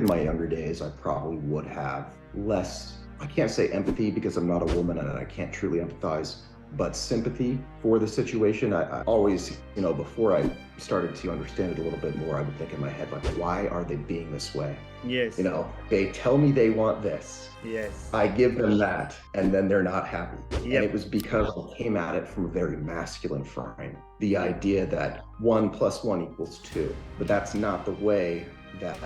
in my younger days, I probably would have less, I can't say empathy because I'm not a woman and I can't truly empathize, but sympathy for the situation. I always, before I started to understand it a little bit more, I would think in my head, like, why are they being this way? Yes. They tell me they want this. Yes. I give them that, and then they're not happy. And it Yep. was because I came at it from a very masculine frame. The idea that 1 + 1 = 2, but that's not the way that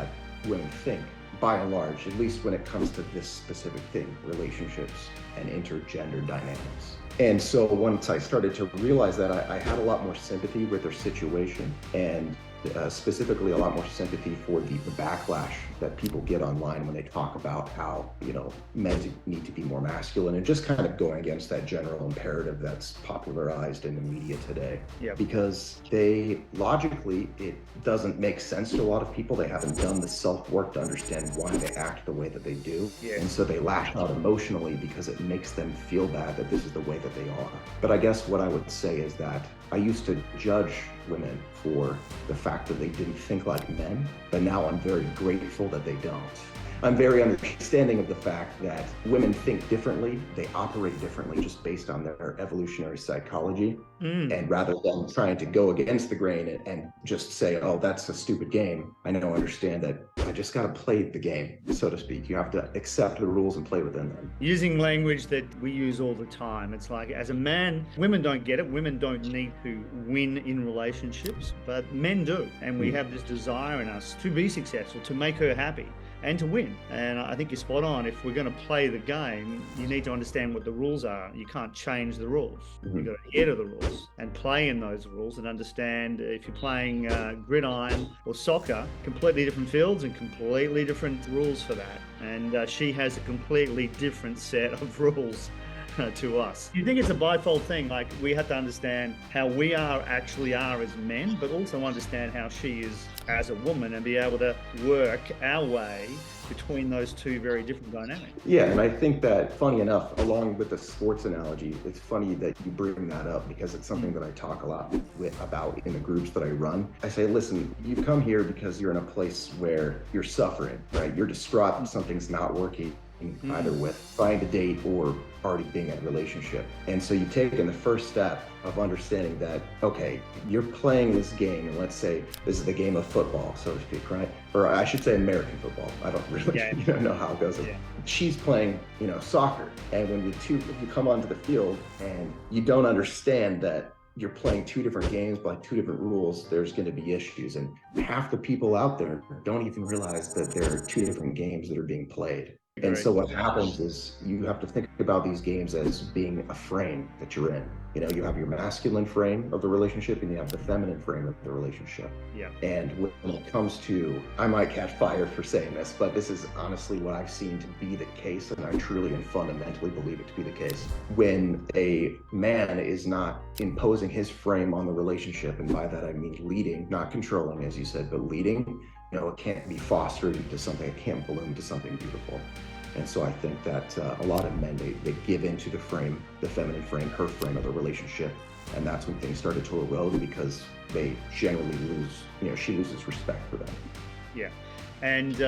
women think, by and large, at least when it comes to this specific thing, relationships and intergender dynamics. And so once I started to realize that, I had a lot more sympathy with their situation, and specifically a lot more sympathy for the backlash that people get online when they talk about how, men need to be more masculine, and just kind of going against that general imperative that's popularized in the media today. Yep. Because logically, it doesn't make sense to a lot of people. They haven't done the self-work to understand why they act the way that they do. Yes. And so they lash out emotionally because it makes them feel bad that this is the way that they are. But I guess what I would say is that I used to judge women for the fact that they didn't think like men, but now I'm very grateful that they don't. I'm very understanding of the fact that women think differently, they operate differently just based on their evolutionary psychology. And rather than trying to go against the grain and just say, oh, that's a stupid game, I now understand that I just got to play the game, so to speak. You have to accept the rules and play within them. Using language that we use all the time. It's like, as a man, women don't get it. Women don't need to win in relationships, but men do. And we have this desire in us to be successful, to make her happy, and to win. And I think you're spot on. If we're going to play the game, you need to understand what the rules are. You can't change the rules. You've got to adhere to the rules and play in those rules, and understand if you're playing gridiron or soccer, completely different fields and completely different rules for that. And she has a completely different set of rules to us. You think it's a bifold thing, like we have to understand how we actually are as men, but also understand how she is as a woman, and be able to work our way between those two very different dynamics. Yeah, and I think that, funny enough, along with the sports analogy, it's funny that you bring that up, because it's something that I talk a lot about in the groups that I run. I say, listen, you've come here because you're in a place where you're suffering, right? You're distraught, something's not working, either with finding a date or already being in a relationship. And so you've taken the first step of understanding that, okay, you're playing this game, and let's say this is the game of football, so to speak, right? Or I should say American football. I don't really know how it goes. Yeah. She's playing, soccer. And when you come onto the field and you don't understand that you're playing two different games by two different rules, there's going to be issues. And half the people out there don't even realize that there are two different games that are being played. And so what happens is you have to think about these games as being a frame that you're in. You have your masculine frame of the relationship, and you have the feminine frame of the relationship. Yeah. And when it comes to, I might catch fire for saying this, but this is honestly what I've seen to be the case, and I truly and fundamentally believe it to be the case. When a man is not imposing his frame on the relationship, and by that I mean leading, not controlling, as you said, but leading, it can't be fostered into something, it can't bloom into something beautiful. And so I think that a lot of men, they give into the frame, the feminine frame, her frame of the relationship. And that's when things started to erode, because they generally she loses respect for them. Yeah. And,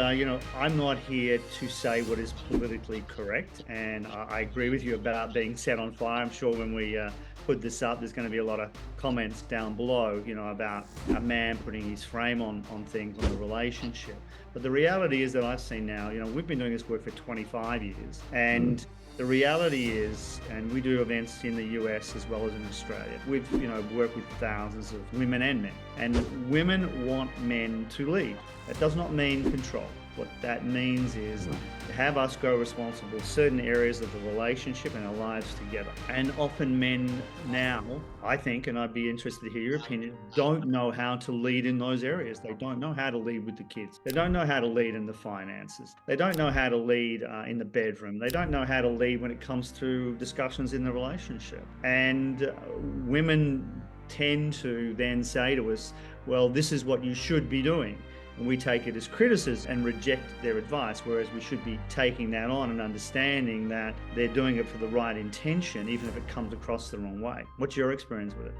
I'm not here to say what is politically correct. And I agree with you about being set on fire. I'm sure when we put this up, there's going to be a lot of comments down below, about a man putting his frame on things, on the relationship. But the reality is that I've seen now, we've been doing this work for 25 years. And the reality is, and we do events in the US as well as in Australia, we've worked with thousands of women and men, and women want men to lead. That does not mean control. What that means is have us go responsible certain areas of the relationship and our lives together. And often men now, I think, and I'd be interested to hear your opinion, don't know how to lead in those areas. They don't know how to lead with the kids. They don't know how to lead in the finances. They don't know how to lead in the bedroom. They don't know how to lead when it comes to discussions in the relationship. And women tend to then say to us, well, this is what you should be doing. And we take it as criticism and reject their advice, whereas we should be taking that on and understanding that they're doing it for the right intention, even if it comes across the wrong way. What's your experience with it?